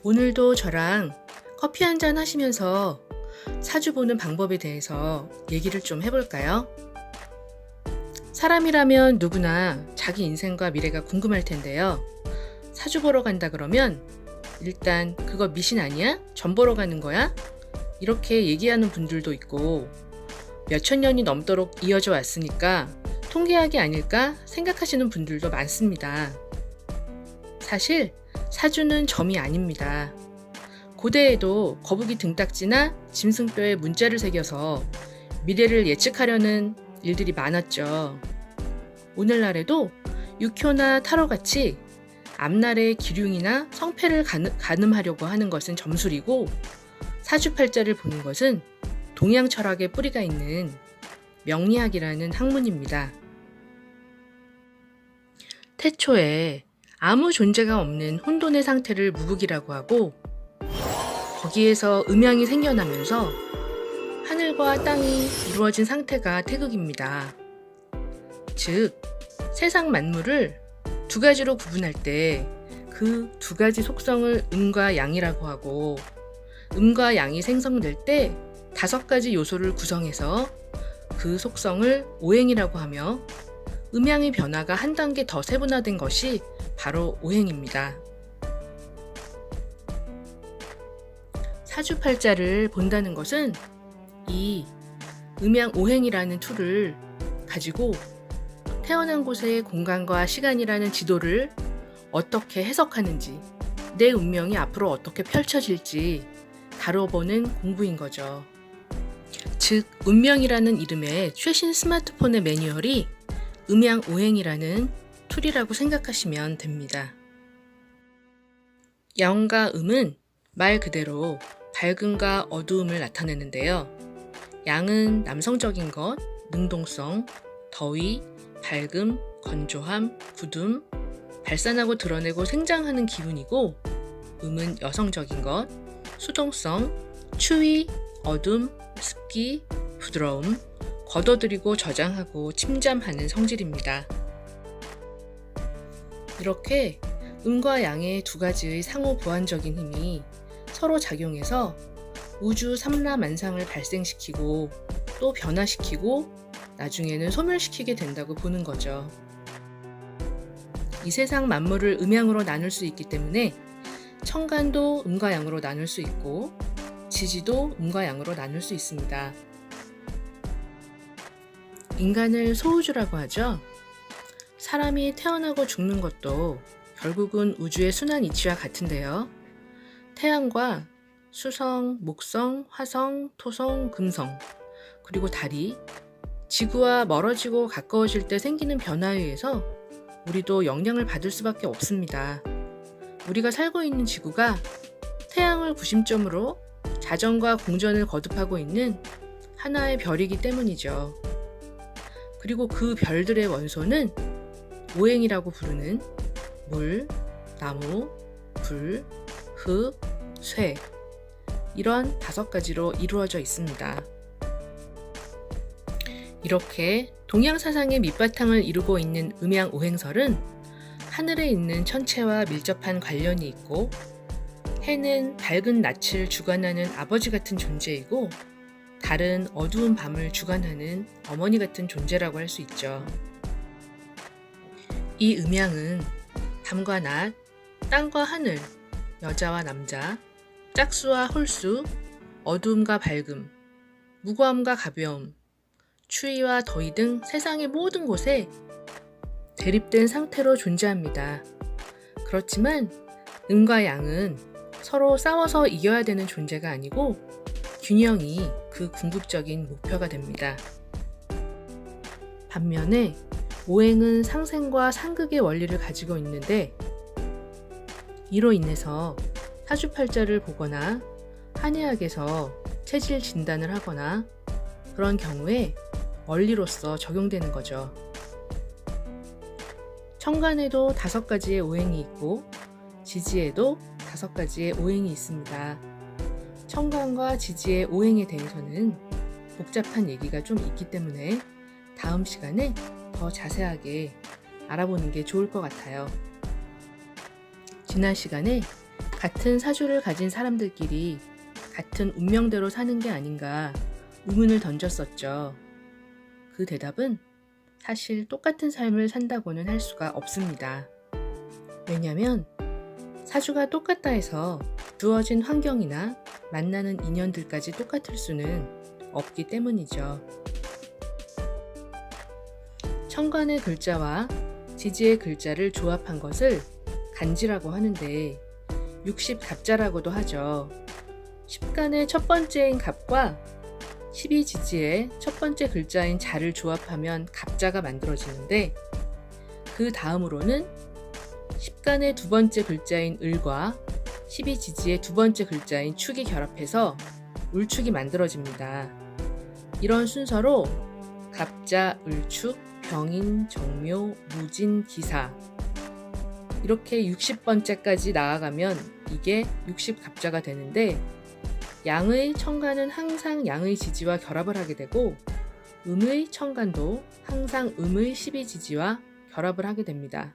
오늘도 저랑 커피 한잔 하시면서 사주 보는 방법에 대해서 얘기를 좀 해볼까요? 사람이라면 누구나 자기 인생과 미래가 궁금할 텐데요. 사주 보러 간다 그러면 일단 그거 미신 아니야? 점 보러 가는 거야? 이렇게 얘기하는 분들도 있고 몇천 년이 넘도록 이어져 왔으니까 통계학이 아닐까 생각하시는 분들도 많습니다. 사실 사주는 점이 아닙니다. 고대에도 거북이 등딱지나 짐승뼈에 문자를 새겨서 미래를 예측하려는 일들이 많았죠. 오늘날에도 육효나 타로같이 앞날의 기륭이나 성패를 가늠하려고 하는 것은 점술이고 사주팔자를 보는 것은 동양 철학의 뿌리가 있는 명리학이라는 학문입니다. 태초에 아무 존재가 없는 혼돈의 상태를 무극이라고 하고 거기에서 음양이 생겨나면서 하늘과 땅이 이루어진 상태가 태극입니다. 즉, 세상 만물을 두 가지로 구분할 때 그 두 가지 속성을 음과 양이라고 하고 음과 양이 생성될 때 다섯 가지 요소를 구성해서 그 속성을 오행이라고 하며 음양의 변화가 한 단계 더 세분화된 것이 바로 오행입니다. 사주팔자를 본다는 것은 이 음양오행이라는 툴을 가지고 태어난 곳의 공간과 시간이라는 지도를 어떻게 해석하는지, 내 운명이 앞으로 어떻게 펼쳐질지 다뤄보는 공부인 거죠. 즉, 운명이라는 이름의 최신 스마트폰의 매뉴얼이 음양오행이라는 툴이라고 생각하시면 됩니다. 양과 음은 말 그대로 밝음과 어두움을 나타내는데요. 양은 남성적인 것, 능동성, 더위, 밝음, 건조함, 굳음, 발산하고 드러내고 생장하는 기운이고 음은 여성적인 것, 수동성, 추위, 어둠, 습기, 부드러움, 걷어들이고 저장하고 침잠하는 성질입니다. 이렇게 음과 양의 두 가지의 상호 보완적인 힘이 서로 작용해서 우주 삼라만상을 발생시키고 또 변화시키고 나중에는 소멸시키게 된다고 보는 거죠. 이 세상 만물을 음양으로 나눌 수 있기 때문에 천간도 음과 양으로 나눌 수 있고 지지도 음과 양으로 나눌 수 있습니다. 인간을 소우주라고 하죠. 사람이 태어나고 죽는 것도 결국은 우주의 순환 이치와 같은데요. 태양과 수성, 목성, 화성, 토성, 금성, 그리고 달이 지구와 멀어지고 가까워질 때 생기는 변화에 의해서 우리도 영향을 받을 수밖에 없습니다. 우리가 살고 있는 지구가 태양을 구심점으로 자전과 공전을 거듭하고 있는 하나의 별이기 때문이죠. 그리고 그 별들의 원소는 오행이라고 부르는 물, 나무, 불, 흙, 쇠 이런 다섯 가지로 이루어져 있습니다. 이렇게 동양 사상의 밑바탕을 이루고 있는 음양오행설은 하늘에 있는 천체와 밀접한 관련이 있고 해는 밝은 낯을 주관하는 아버지 같은 존재이고 달은 어두운 밤을 주관하는 어머니 같은 존재라고 할 수 있죠. 이 음양은 밤과 낮, 땅과 하늘, 여자와 남자, 짝수와 홀수, 어두움과 밝음, 무거움과 가벼움, 추위와 더위 등 세상의 모든 곳에 대립된 상태로 존재합니다. 그렇지만 음과 양은 서로 싸워서 이겨야 되는 존재가 아니고 균형이 그 궁극적인 목표가 됩니다. 반면에 오행은 상생과 상극의 원리를 가지고 있는데 이로 인해서 사주팔자를 보거나 한의학에서 체질 진단을 하거나 그런 경우에 원리로서 적용되는 거죠. 천간에도 5가지의 오행이 있고 지지에도 5가지의 오행이 있습니다. 천간과 지지의 오행에 대해서는 복잡한 얘기가 좀 있기 때문에 다음 시간에 더 자세하게 알아보는 게 좋을 것 같아요. 지난 시간에 같은 사주를 가진 사람들끼리 같은 운명대로 사는 게 아닌가 의문을 던졌었죠. 그 대답은 사실 똑같은 삶을 산다고는 할 수가 없습니다. 왜냐면 사주가 똑같다 해서 주어진 환경이나 만나는 인연들까지 똑같을 수는 없기 때문이죠. 천간의 글자와 지지의 글자를 조합한 것을 간지라고 하는데 60갑자라고도 하죠. 10간의 첫 번째인 갑과 12지지의 첫 번째 글자인 자를 조합하면 갑자가 만들어지는데 그 다음으로는 10간의 두 번째 글자인 을과 12지지의 두 번째 글자인 축이 결합해서 울축이 만들어집니다. 이런 순서로 갑자, 을축, 병인, 정묘, 무진, 기사 이렇게 60번째까지 나아가면 이게 60갑자가 되는데 양의 천간은 항상 양의 지지와 결합을 하게 되고 음의 천간도 항상 음의 12지지와 결합을 하게 됩니다.